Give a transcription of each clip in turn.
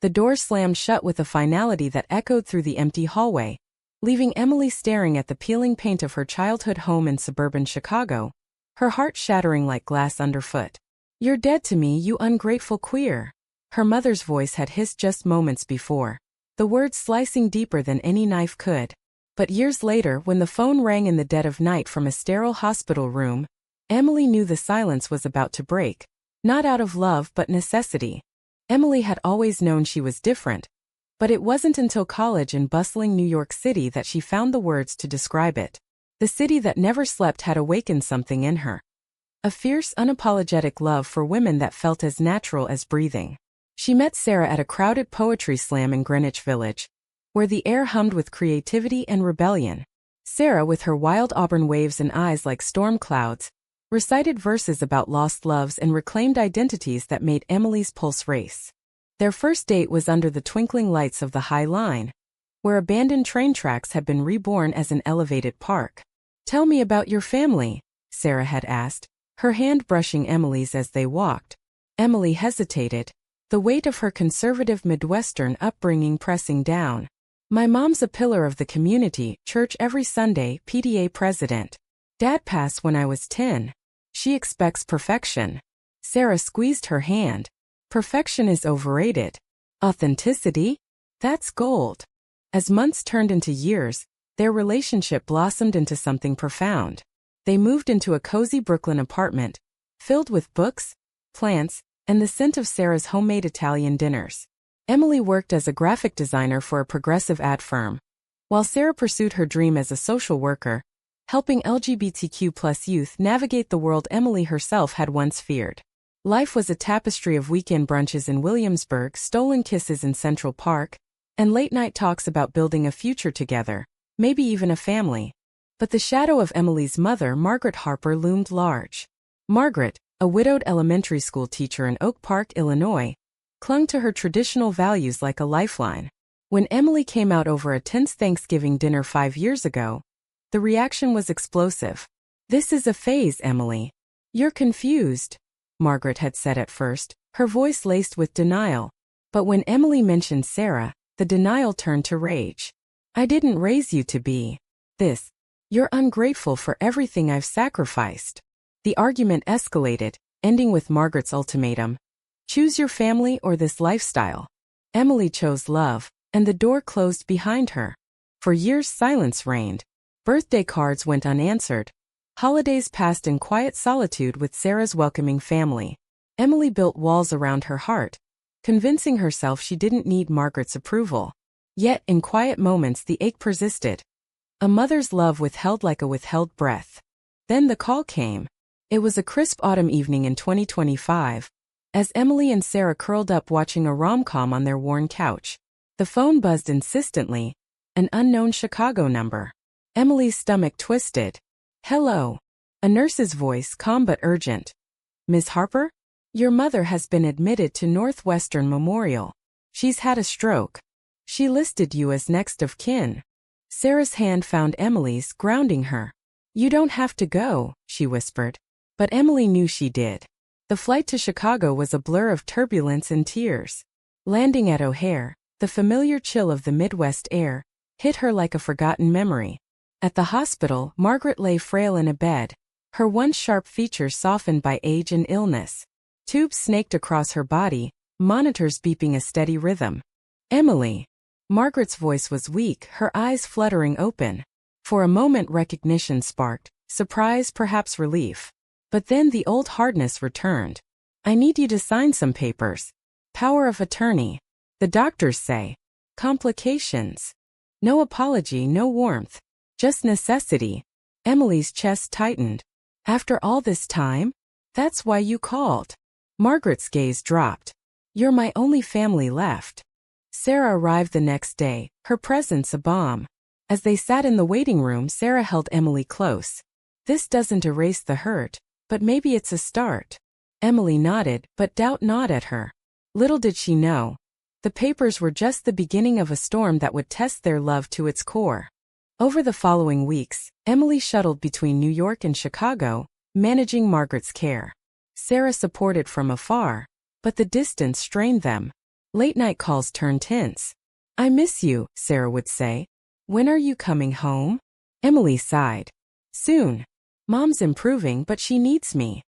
The door slammed shut with a finality that echoed through the empty hallway, leaving Emily staring at the peeling paint of her childhood home in suburban Chicago, her heart shattering like glass underfoot. "You're dead to me, you ungrateful queer," her mother's voice had hissed just moments before, the words slicing deeper than any knife could. But years later, when the phone rang in the dead of night from a sterile hospital room, Emily knew the silence was about to break, not out of love but necessity. Emily had always known she was different, but it wasn't until college in bustling New York City that she found the words to describe it. The city that never slept had awakened something in her. A fierce, unapologetic love for women that felt as natural as breathing. She met Sarah at a crowded poetry slam in Greenwich Village, where the air hummed with creativity and rebellion. Sarah, with her wild auburn waves and eyes like storm clouds, recited verses about lost loves and reclaimed identities that made Emily's pulse race. Their first date was under the twinkling lights of the High Line, where abandoned train tracks had been reborn as an elevated park. "Tell me about your family," Sarah had asked, her hand brushing Emily's as they walked. Emily hesitated, the weight of her conservative Midwestern upbringing pressing down. "My mom's a pillar of the community, church every Sunday, PTA president. Dad passed when I was 10. She expects perfection." Sarah squeezed her hand. "Perfection is overrated. Authenticity? That's gold." As months turned into years, their relationship blossomed into something profound. They moved into a cozy Brooklyn apartment, filled with books, plants, and the scent of Sarah's homemade Italian dinners. Emily worked as a graphic designer for a progressive ad firm, while Sarah pursued her dream as a social worker, helping LGBTQ+ youth navigate the world Emily herself had once feared. Life was a tapestry of weekend brunches in Williamsburg, stolen kisses in Central Park, and late-night talks about building a future together, maybe even a family. But the shadow of Emily's mother, Margaret Harper, loomed large. Margaret, a widowed elementary school teacher in Oak Park, Illinois, clung to her traditional values like a lifeline. When Emily came out over a tense Thanksgiving dinner 5 years ago, the reaction was explosive. "This is a phase, Emily. You're confused," Margaret had said at first, her voice laced with denial. But when Emily mentioned Sarah, the denial turned to rage. "I didn't raise you to be this. You're ungrateful for everything I've sacrificed." The argument escalated, ending with Margaret's ultimatum. "Choose your family or this lifestyle." Emily chose love, and the door closed behind her. For years silence reigned. Birthday cards went unanswered. Holidays passed in quiet solitude with Sarah's welcoming family. Emily built walls around her heart, convincing herself she didn't need Margaret's approval. Yet, in quiet moments, the ache persisted. A mother's love withheld like a withheld breath. Then the call came. It was a crisp autumn evening in 2025, as Emily and Sarah curled up watching a rom-com on their worn couch. The phone buzzed insistently, an unknown Chicago number. Emily's stomach twisted. "Hello." A nurse's voice, calm but urgent. "Ms. Harper? Your mother has been admitted to Northwestern Memorial. She's had a stroke. She listed you as next of kin." Sarah's hand found Emily's, grounding her. "You don't have to go," she whispered. But Emily knew she did. The flight to Chicago was a blur of turbulence and tears. Landing at O'Hare, the familiar chill of the Midwest air hit her like a forgotten memory. At the hospital, Margaret lay frail in a bed, her once sharp features softened by age and illness. Tubes snaked across her body, monitors beeping a steady rhythm. "Emily." Margaret's voice was weak, her eyes fluttering open. For a moment recognition sparked, surprise, perhaps relief. But then the old hardness returned. "I need you to sign some papers. Power of attorney. The doctors say. Complications. No apology, no warmth. Just necessity." Emily's chest tightened. "After all this time? That's why you called." Margaret's gaze dropped. "You're my only family left." Sarah arrived the next day, her presence a balm. As they sat in the waiting room, Sarah held Emily close. "This doesn't erase the hurt, but maybe it's a start." Emily nodded, but doubt gnawed at her. Little did she know, the papers were just the beginning of a storm that would test their love to its core. Over the following weeks, Emily shuttled between New York and Chicago, managing Margaret's care. Sarah supported from afar, but the distance strained them. Late-night calls turned tense. "I miss you," Sarah would say. "When are you coming home?" Emily sighed. "Soon. Mom's improving, but she needs me."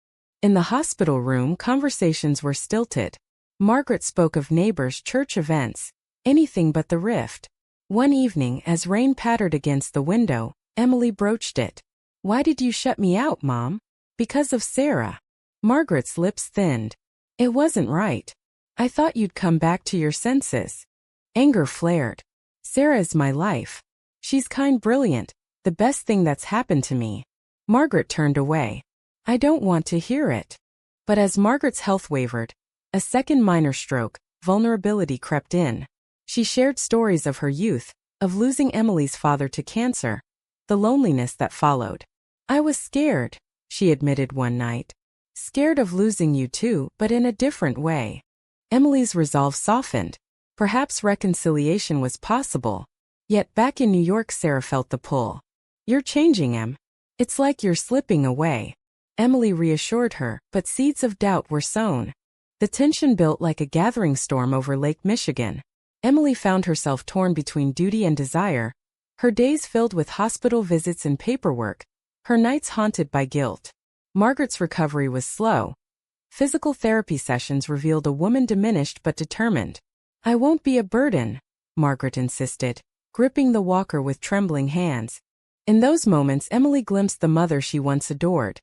In the hospital room, conversations were stilted. Margaret spoke of neighbors, church events, anything but the rift. One evening, as rain pattered against the window, Emily broached it. "Why did you shut me out, Mom?" "Because of Sarah." Margaret's lips thinned. "It wasn't right. I thought you'd come back to your senses." Anger flared. "Sarah is my life. She's kind, brilliant, the best thing that's happened to me." Margaret turned away. "I don't want to hear it." But as Margaret's health wavered, a second minor stroke, vulnerability crept in. She shared stories of her youth, of losing Emily's father to cancer, the loneliness that followed. "I was scared," she admitted one night. "Scared of losing you too, but in a different way." Emily's resolve softened. Perhaps reconciliation was possible. Yet back in New York, Sarah felt the pull. "You're changing, Em. It's like you're slipping away." Emily reassured her, but seeds of doubt were sown. The tension built like a gathering storm over Lake Michigan. Emily found herself torn between duty and desire, her days filled with hospital visits and paperwork, her nights haunted by guilt. Margaret's recovery was slow. Physical therapy sessions revealed a woman diminished but determined. "I won't be a burden," Margaret insisted, gripping the walker with trembling hands. In those moments, Emily glimpsed the mother she once adored,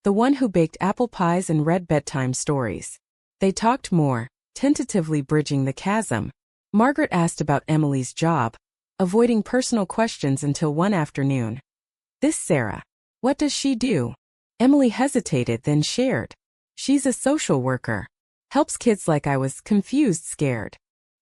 the one who baked apple pies and read bedtime stories. They talked more, tentatively bridging the chasm. Margaret asked about Emily's job, avoiding personal questions until one afternoon. "This Sarah. What does she do?" Emily hesitated, then shared. "She's a social worker. Helps kids like I was, confused, scared."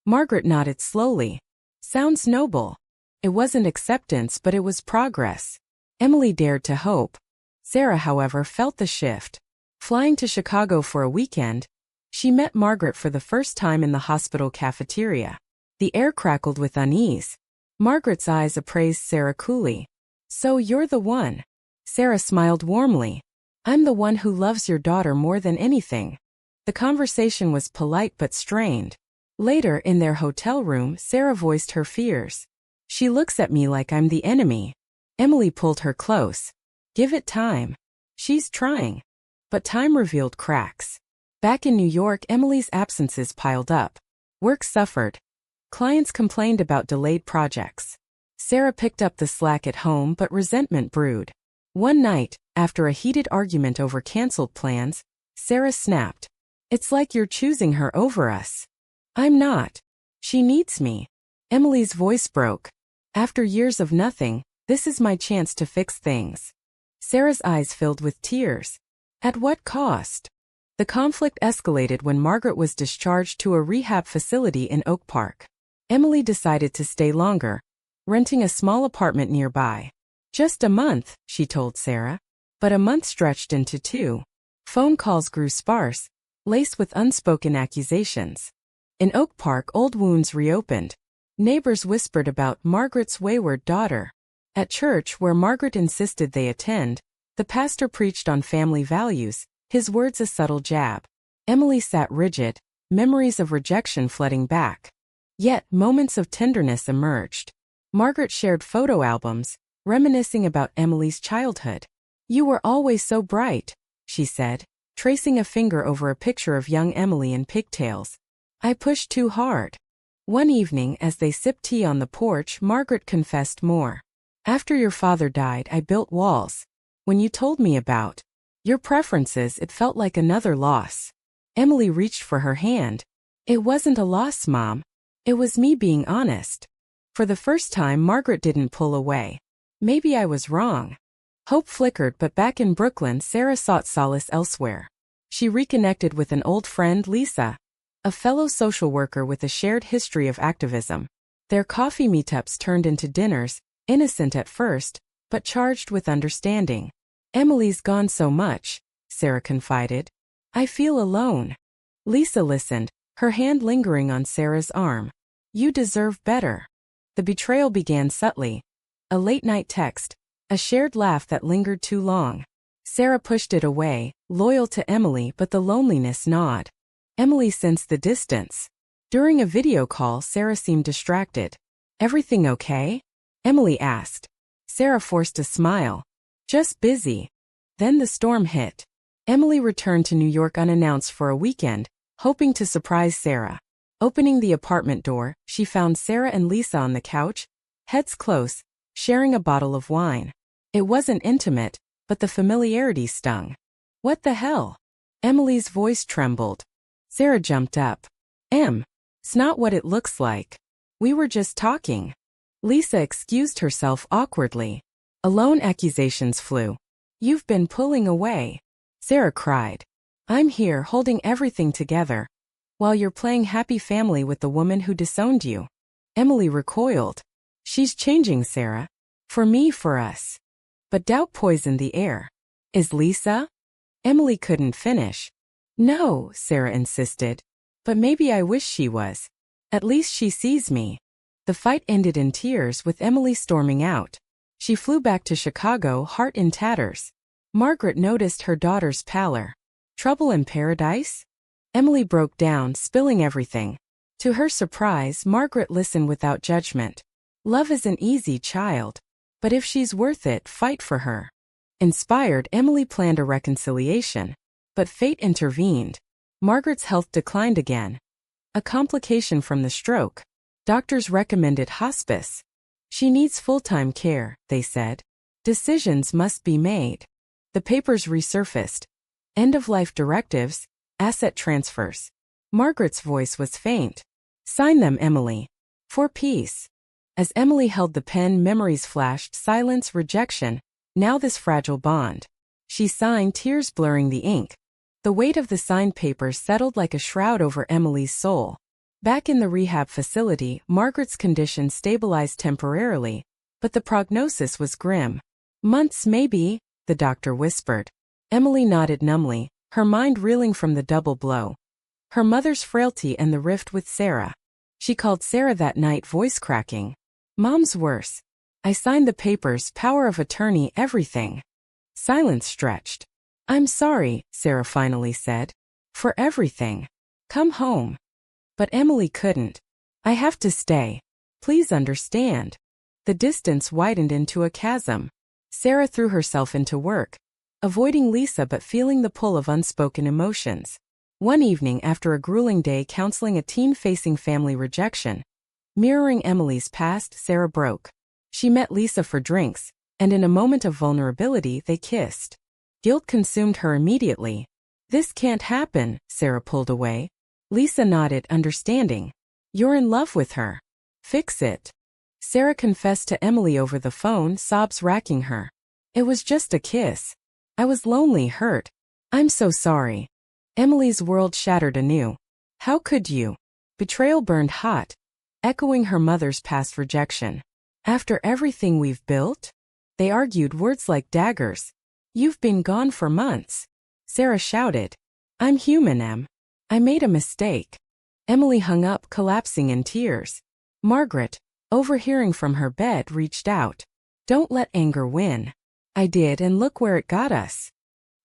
Margaret nodded slowly. "Sounds noble." It wasn't acceptance, but it was progress. Emily dared to hope. Sarah, however, felt the shift. Flying to Chicago for a weekend, she met Margaret for the first time in the hospital cafeteria. The air crackled with unease. Margaret's eyes appraised Sarah coolly. "So you're the one." Sarah smiled warmly. "I'm the one who loves your daughter more than anything." The conversation was polite but strained. Later, in their hotel room, Sarah voiced her fears. "She looks at me like I'm the enemy." Emily pulled her close. "Give it time. She's trying." But time revealed cracks. Back in New York, Emily's absences piled up. Work suffered. Clients complained about delayed projects. Sarah picked up the slack at home, but resentment brewed. One night, after a heated argument over canceled plans, Sarah snapped. "It's like you're choosing her over us." "I'm not. She needs me." Emily's voice broke. "After years of nothing, this is my chance to fix things." Sarah's eyes filled with tears. At what cost? The conflict escalated when Margaret was discharged to a rehab facility in Oak Park. Emily decided to stay longer, renting a small apartment nearby. "Just a month," she told Sarah. But a month stretched into 2. Phone calls grew sparse, laced with unspoken accusations. In Oak Park, old wounds reopened. Neighbors whispered about Margaret's wayward daughter. At church, where Margaret insisted they attend, the pastor preached on family values, his words a subtle jab. Emily sat rigid, memories of rejection flooding back. Yet, moments of tenderness emerged. Margaret shared photo albums, reminiscing about Emily's childhood. "You were always so bright," she said, tracing a finger over a picture of young Emily in pigtails. "I pushed too hard." One evening, as they sipped tea on the porch, Margaret confessed more. "After your father died, I built walls. When you told me about your preferences, it felt like another loss." Emily reached for her hand. "It wasn't a loss, Mom. It was me being honest." For the first time, Margaret didn't pull away. "Maybe I was wrong." Hope flickered, but back in Brooklyn, Sarah sought solace elsewhere. She reconnected with an old friend, Lisa, a fellow social worker with a shared history of activism. Their coffee meetups turned into dinners, innocent at first, but charged with understanding. "Emily's gone so much," Sarah confided. "I feel alone." Lisa listened, her hand lingering on Sarah's arm. "You deserve better." The betrayal began subtly. A late-night text, a shared laugh that lingered too long. Sarah pushed it away, loyal to Emily, but the loneliness gnawed. Emily sensed the distance. During a video call, Sarah seemed distracted. "Everything okay?" Emily asked. Sarah forced a smile. "Just busy." Then the storm hit. Emily returned to New York unannounced for a weekend, hoping to surprise Sarah. Opening the apartment door, she found Sarah and Lisa on the couch, heads close, sharing a bottle of wine. It wasn't intimate, but the familiarity stung. "What the hell?" Emily's voice trembled. Sarah jumped up. It's not what it looks like. We were just talking." Lisa excused herself awkwardly. Alone accusations flew. "You've been pulling away." Sarah cried. "I'm here holding everything together, while you're playing happy family with the woman who disowned you." Emily recoiled. "She's changing, Sarah. For me, for us." But doubt poisoned the air. "Is Lisa?" Emily couldn't finish. "No," Sarah insisted. "But maybe I wish she was. At least she sees me." The fight ended in tears with Emily storming out. She flew back to Chicago, heart in tatters. Margaret noticed her daughter's pallor. "Trouble in paradise?" Emily broke down, spilling everything. To her surprise, Margaret listened without judgment. "Love isn't easy, child. But if she's worth it, fight for her." Inspired, Emily planned a reconciliation. But fate intervened. Margaret's health declined again. A complication from the stroke. Doctors recommended hospice. "She needs full-time care," they said. "Decisions must be made." The papers resurfaced. End-of-life directives, asset transfers. Margaret's voice was faint. "Sign them, Emily. For peace." As Emily held the pen, memories flashed: silence, rejection, now this fragile bond. She signed, tears blurring the ink. The weight of the signed papers settled like a shroud over Emily's soul. Back in the rehab facility, Margaret's condition stabilized temporarily, but the prognosis was grim. "Months, maybe," the doctor whispered. Emily nodded numbly, her mind reeling from the double blow. Her mother's frailty and the rift with Sarah. She called Sarah that night, voice cracking. "Mom's worse. I signed the papers, power of attorney, everything." Silence stretched. "I'm sorry," Sarah finally said. "For everything. Come home." But Emily couldn't. "I have to stay. Please understand." The distance widened into a chasm. Sarah threw herself into work, avoiding Lisa but feeling the pull of unspoken emotions. One evening, after a grueling day counseling a teen facing family rejection, mirroring Emily's past, Sarah broke. She met Lisa for drinks, and in a moment of vulnerability they kissed. Guilt consumed her immediately. "This can't happen," Sarah pulled away. Lisa nodded, understanding. "You're in love with her. Fix it." Sarah confessed to Emily over the phone, sobs racking her. "It was just a kiss. I was lonely, hurt. I'm so sorry." Emily's world shattered anew. "How could you?" Betrayal burned hot, echoing her mother's past rejection. "After everything we've built?" They argued, words like daggers. "You've been gone for months." Sarah shouted. "I'm human, Em. I made a mistake." Emily hung up, collapsing in tears. Margaret, overhearing from her bed, reached out. "Don't let anger win." "I did, and look where it got us."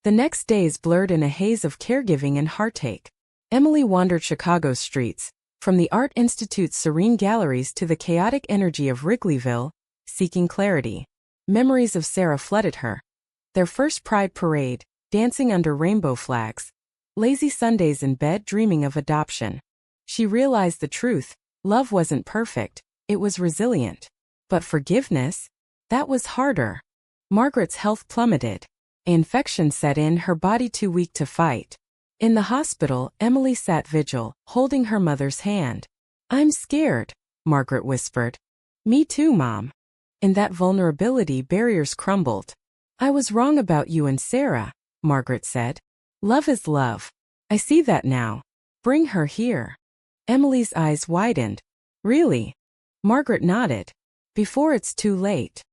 The next days blurred in a haze of caregiving and heartache. Emily wandered Chicago's streets, from the Art Institute's serene galleries to the chaotic energy of Wrigleyville, seeking clarity. Memories of Sarah flooded her. Their first Pride parade, dancing under rainbow flags. Lazy Sundays in bed dreaming of adoption. She realized the truth: love wasn't perfect, it was resilient. But forgiveness? That was harder. Margaret's health plummeted. An infection set in, her body too weak to fight. In the hospital, Emily sat vigil, holding her mother's hand. "I'm scared," Margaret whispered. "Me too, Mom." In that vulnerability, barriers crumbled. "I was wrong about you and Sarah," Margaret said. "Love is love. I see that now. Bring her here." Emily's eyes widened. "Really?" Margaret nodded. "Before it's too late."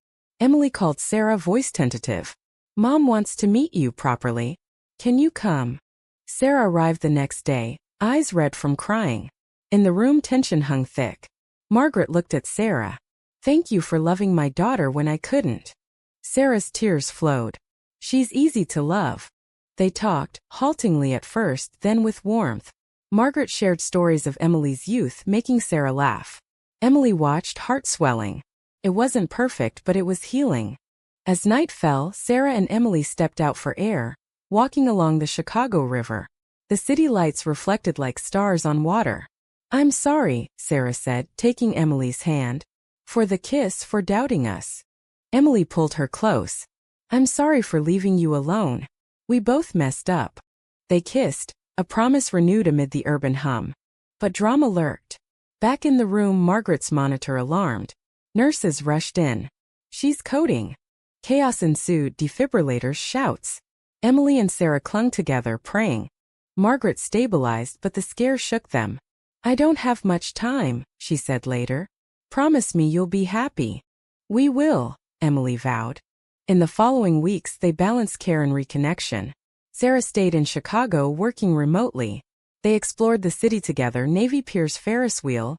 Emily called Sarah, voice tentative. "Mom wants to meet you properly. Can you come?" Sarah arrived the next day, eyes red from crying. In the room, tension hung thick. Margaret looked at Sarah. "Thank you for loving my daughter when I couldn't." Sarah's tears flowed. "She's easy to love." They talked, haltingly at first, then with warmth. Margaret shared stories of Emily's youth, making Sarah laugh. Emily watched, heart swelling. It wasn't perfect, but it was healing. As night fell, Sarah and Emily stepped out for air, walking along the Chicago River. The city lights reflected like stars on water. "I'm sorry," Sarah said, taking Emily's hand. "For the kiss, for doubting us." Emily pulled her close. "I'm sorry for leaving you alone. We both messed up." They kissed, a promise renewed amid the urban hum. But drama lurked. Back in the room, Margaret's monitor alarmed. Nurses rushed in. "She's coding." Chaos ensued, defibrillators, shouts. Emily and Sarah clung together, praying. Margaret stabilized, but the scare shook them. "I don't have much time," she said later. "Promise me you'll be happy." "We will," Emily vowed. In the following weeks, they balanced care and reconnection. Sarah stayed in Chicago, working remotely. They explored the city together, Navy Pier's Ferris wheel,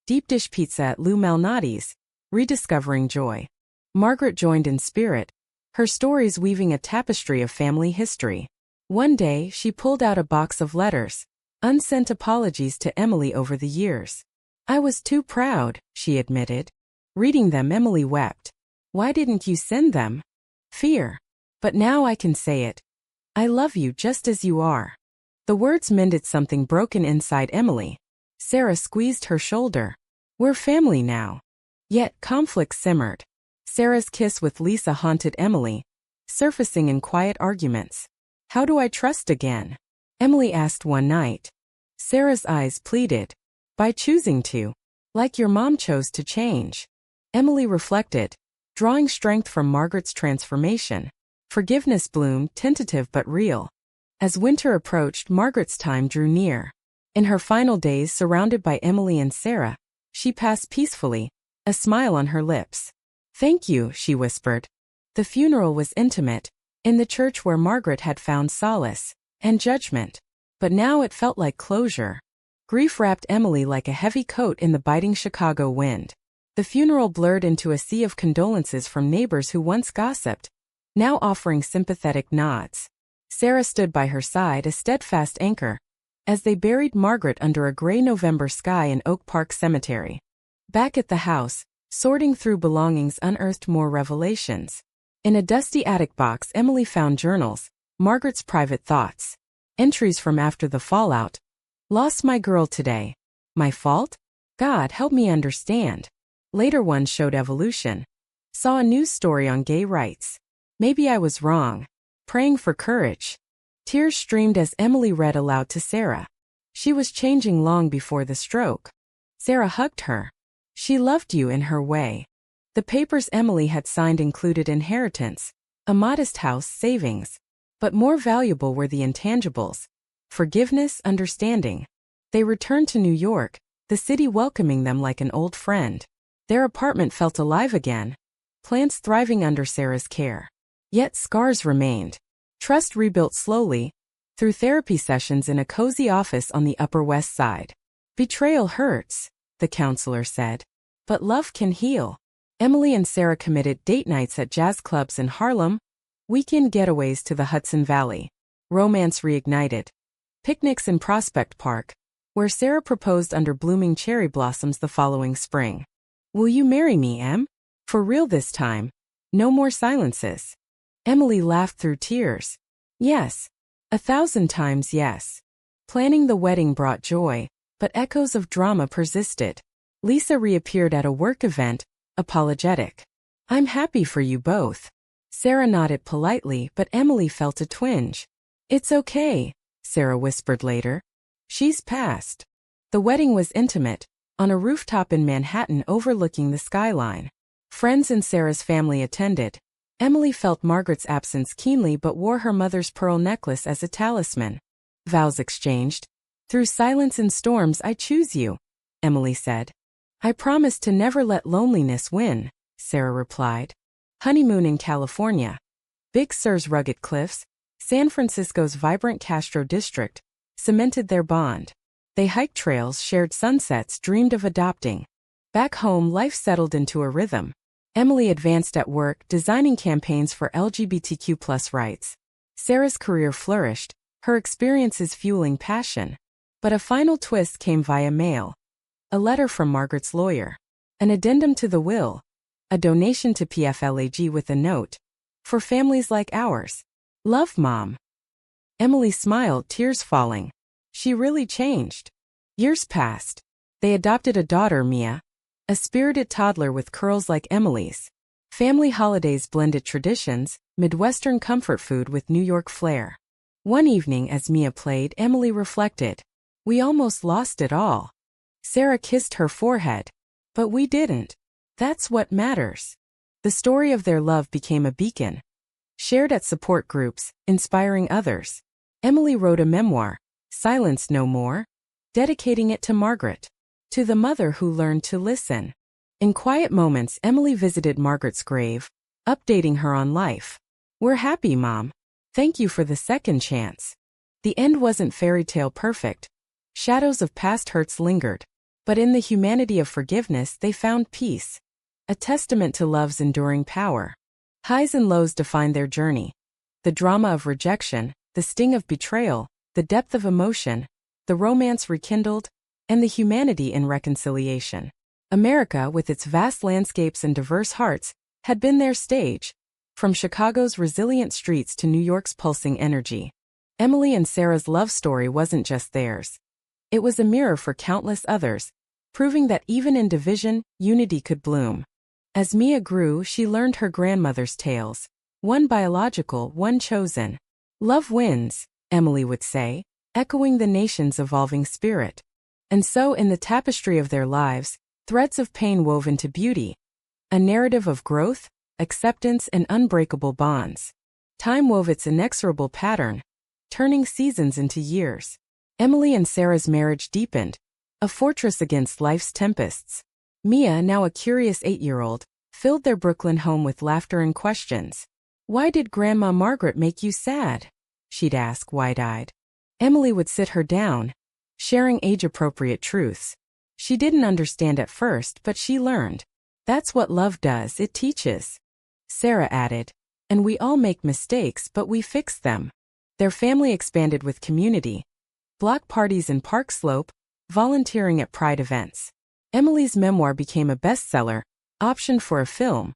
deep dish pizza at Lou Malnati's, rediscovering joy. Margaret joined in spirit, her stories weaving a tapestry of family history. One day, she pulled out a box of letters, unsent apologies to Emily over the years. "I was too proud," she admitted. Reading them, Emily wept. "Why didn't you send them?" "Fear. But now I can say it. I love you just as you are." The words mended something broken inside Emily. Sarah squeezed her shoulder. "We're family now." Yet conflict simmered. Sarah's kiss with Lisa haunted Emily, surfacing in quiet arguments. "How do I trust again?" Emily asked one night. Sarah's eyes pleaded. "By choosing to. Like your mom chose to change." Emily reflected, drawing strength from Margaret's transformation. Forgiveness bloomed, tentative but real. As winter approached, Margaret's time drew near. In her final days, surrounded by Emily and Sarah, she passed peacefully, a smile on her lips. "Thank you," she whispered. The funeral was intimate, in the church where Margaret had found solace and judgment. But now it felt like closure. Grief wrapped Emily like a heavy coat in the biting Chicago wind. The funeral blurred into a sea of condolences from neighbors who once gossiped, now offering sympathetic nods. Sarah stood by her side, a steadfast anchor, as they buried Margaret under a gray November sky in Oak Park Cemetery. Back at the house, sorting through belongings unearthed more revelations. In a dusty attic box, Emily found journals, Margaret's private thoughts. Entries from after the fallout. "Lost my girl today. My fault? God help me understand." Later ones showed evolution. "Saw a news story on gay rights. Maybe I was wrong. Praying for courage." Tears streamed as Emily read aloud to Sarah. She was changing long before the stroke. Sarah hugged her. She loved you in her way. The papers Emily had signed included inheritance, a modest house, savings. But more valuable were the intangibles. Forgiveness, understanding. They returned to New York, the city welcoming them like an old friend. Their apartment felt alive again, plants thriving under Sarah's care. Yet scars remained. Trust rebuilt slowly, through therapy sessions in a cozy office on the Upper West Side. "Betrayal hurts," the counselor said. "But love can heal." Emily and Sarah committed date nights at jazz clubs in Harlem, weekend getaways to the Hudson Valley. Romance reignited. Picnics in Prospect Park, where Sarah proposed under blooming cherry blossoms the following spring. "Will you marry me, Em? For real this time? No more silences." Emily laughed through tears. "Yes. 1,000 times yes." Planning the wedding brought joy, but echoes of drama persisted. Lisa reappeared at a work event, apologetic. "I'm happy for you both." Sarah nodded politely, but Emily felt a twinge. "It's okay," Sarah whispered later. "She's passed." The wedding was intimate, on a rooftop in Manhattan overlooking the skyline. Friends and Sarah's family attended. Emily felt Margaret's absence keenly but wore her mother's pearl necklace as a talisman. Vows exchanged. "Through silence and storms I choose you," Emily said. "I promise to never let loneliness win," Sarah replied. Honeymoon in California. Big Sur's rugged cliffs, San Francisco's vibrant Castro district, cemented their bond. They hiked trails, shared sunsets, dreamed of adopting. Back home, life settled into a rhythm. Emily advanced at work, designing campaigns for LGBTQ+ rights. Sarah's career flourished, her experiences fueling passion. But a final twist came via mail. A letter from Margaret's lawyer. An addendum to the will. A donation to PFLAG with a note. For families like ours. Love, Mom. Emily smiled, tears falling. She really changed. Years passed. They adopted a daughter, Mia. A spirited toddler with curls like Emily's. Family holidays blended traditions, Midwestern comfort food with New York flair. One evening as Mia played, Emily reflected. We almost lost it all. Sarah kissed her forehead. But we didn't. That's what matters. The story of their love became a beacon. Shared at support groups, inspiring others. Emily wrote a memoir, Silence No More, dedicating it to Margaret. To the mother who learned to listen. In quiet moments, Emily visited Margaret's grave, updating her on life. We're happy, Mom. Thank you for the second chance. The end wasn't fairy tale perfect. Shadows of past hurts lingered. But in the humanity of forgiveness they found peace. A testament to love's enduring power. Highs and lows defined their journey. The drama of rejection, the sting of betrayal, the depth of emotion, the romance rekindled, and the humanity in reconciliation. America, with its vast landscapes and diverse hearts, had been their stage. From Chicago's resilient streets to New York's pulsing energy. Emily and Sarah's love story wasn't just theirs. It was a mirror for countless others, proving that even in division, unity could bloom. As Mia grew, she learned her grandmother's tales. One biological, one chosen. Love wins, Emily would say, echoing the nation's evolving spirit. And so in the tapestry of their lives, threads of pain wove into beauty. A narrative of growth, acceptance, and unbreakable bonds. Time wove its inexorable pattern, turning seasons into years. Emily and Sarah's marriage deepened, a fortress against life's tempests. Mia, now a curious 8-year-old, filled their Brooklyn home with laughter and questions. Why did Grandma Margaret make you sad? She'd ask, wide-eyed. Emily would sit her down, sharing age-appropriate truths. She didn't understand at first, but she learned. That's what love does, it teaches. Sarah added, and we all make mistakes, but we fix them. Their family expanded with community. Block parties in Park Slope, volunteering at Pride events. Emily's memoir became a bestseller, optioned for a film.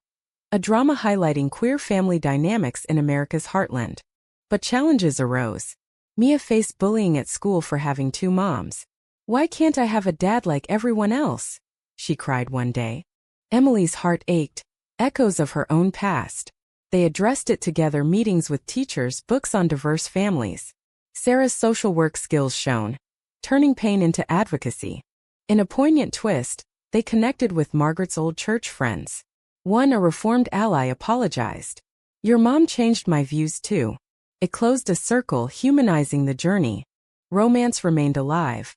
A drama highlighting queer family dynamics in America's heartland. But challenges arose. Mia faced bullying at school for having 2 moms. Why can't I have a dad like everyone else? She cried one day. Emily's heart ached, echoes of her own past. They addressed it together, meetings with teachers, books on diverse families. Sarah's social work skills shone, turning pain into advocacy. In a poignant twist, they connected with Margaret's old church friends. One, a reformed ally, apologized. Your mom changed my views too. It closed a circle, humanizing the journey. Romance remained alive.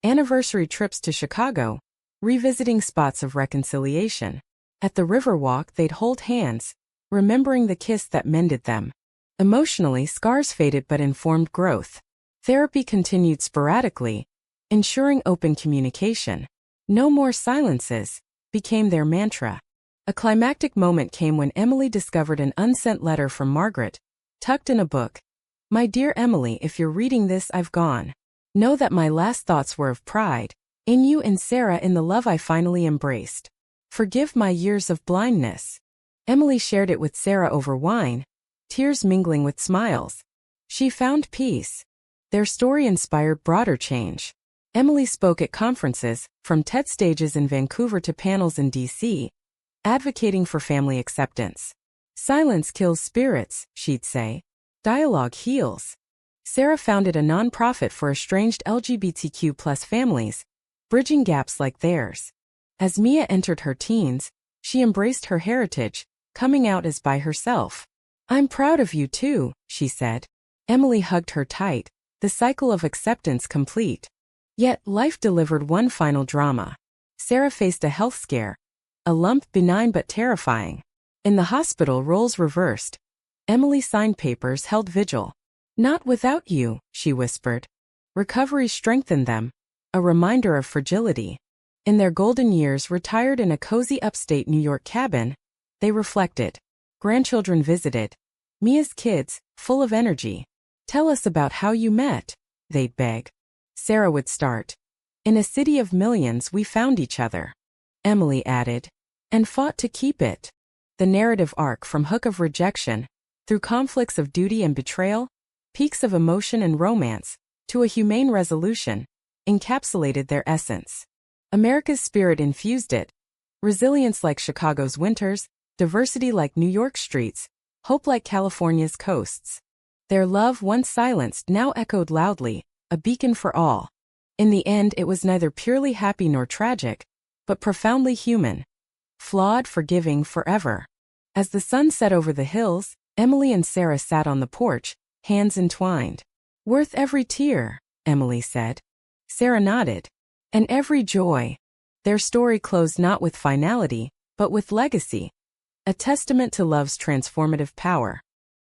Anniversary trips to Chicago, revisiting spots of reconciliation. At the Riverwalk, they'd hold hands, remembering the kiss that mended them. Emotionally, scars faded but informed growth. Therapy continued sporadically, ensuring open communication. No more silences, became their mantra. A climactic moment came when Emily discovered an unsent letter from Margaret, tucked in a book. My dear Emily, if you're reading this, I've gone. Know that my last thoughts were of pride, in you and Sarah, in the love I finally embraced. Forgive my years of blindness. Emily shared it with Sarah over wine, tears mingling with smiles. She found peace. Their story inspired broader change. Emily spoke at conferences, from TED stages in Vancouver to panels in D.C., advocating for family acceptance. Silence kills spirits, she'd say. Dialogue heals. Sarah founded a nonprofit for estranged LGBTQ+ families, bridging gaps like theirs. As Mia entered her teens, she embraced her heritage, coming out as bi herself. I'm proud of you too, she said. Emily hugged her tight, the cycle of acceptance complete. Yet, life delivered one final drama. Sarah faced a health scare. A lump, benign but terrifying. In the hospital, roles reversed. Emily signed papers, held vigil. Not without you, she whispered. Recovery strengthened them. A reminder of fragility. In their golden years, retired in a cozy upstate New York cabin, they reflected. Grandchildren visited. Mia's kids, full of energy. Tell us about how you met, they'd beg. Sarah would start. In a city of millions we found each other. Emily added. And fought to keep it. The narrative arc from hook of rejection, through conflicts of duty and betrayal, peaks of emotion and romance, to a humane resolution, encapsulated their essence. America's spirit infused it. Resilience like Chicago's winters, diversity like New York's streets, hope like California's coasts. Their love, once silenced, now echoed loudly, a beacon for all. In the end, it was neither purely happy nor tragic, but profoundly human. Flawed, forgiving, forever. As the sun set over the hills, Emily and Sarah sat on the porch, hands entwined. Worth every tear, Emily said. Sarah nodded. And every joy. Their story closed not with finality, but with legacy. A testament to love's transformative power.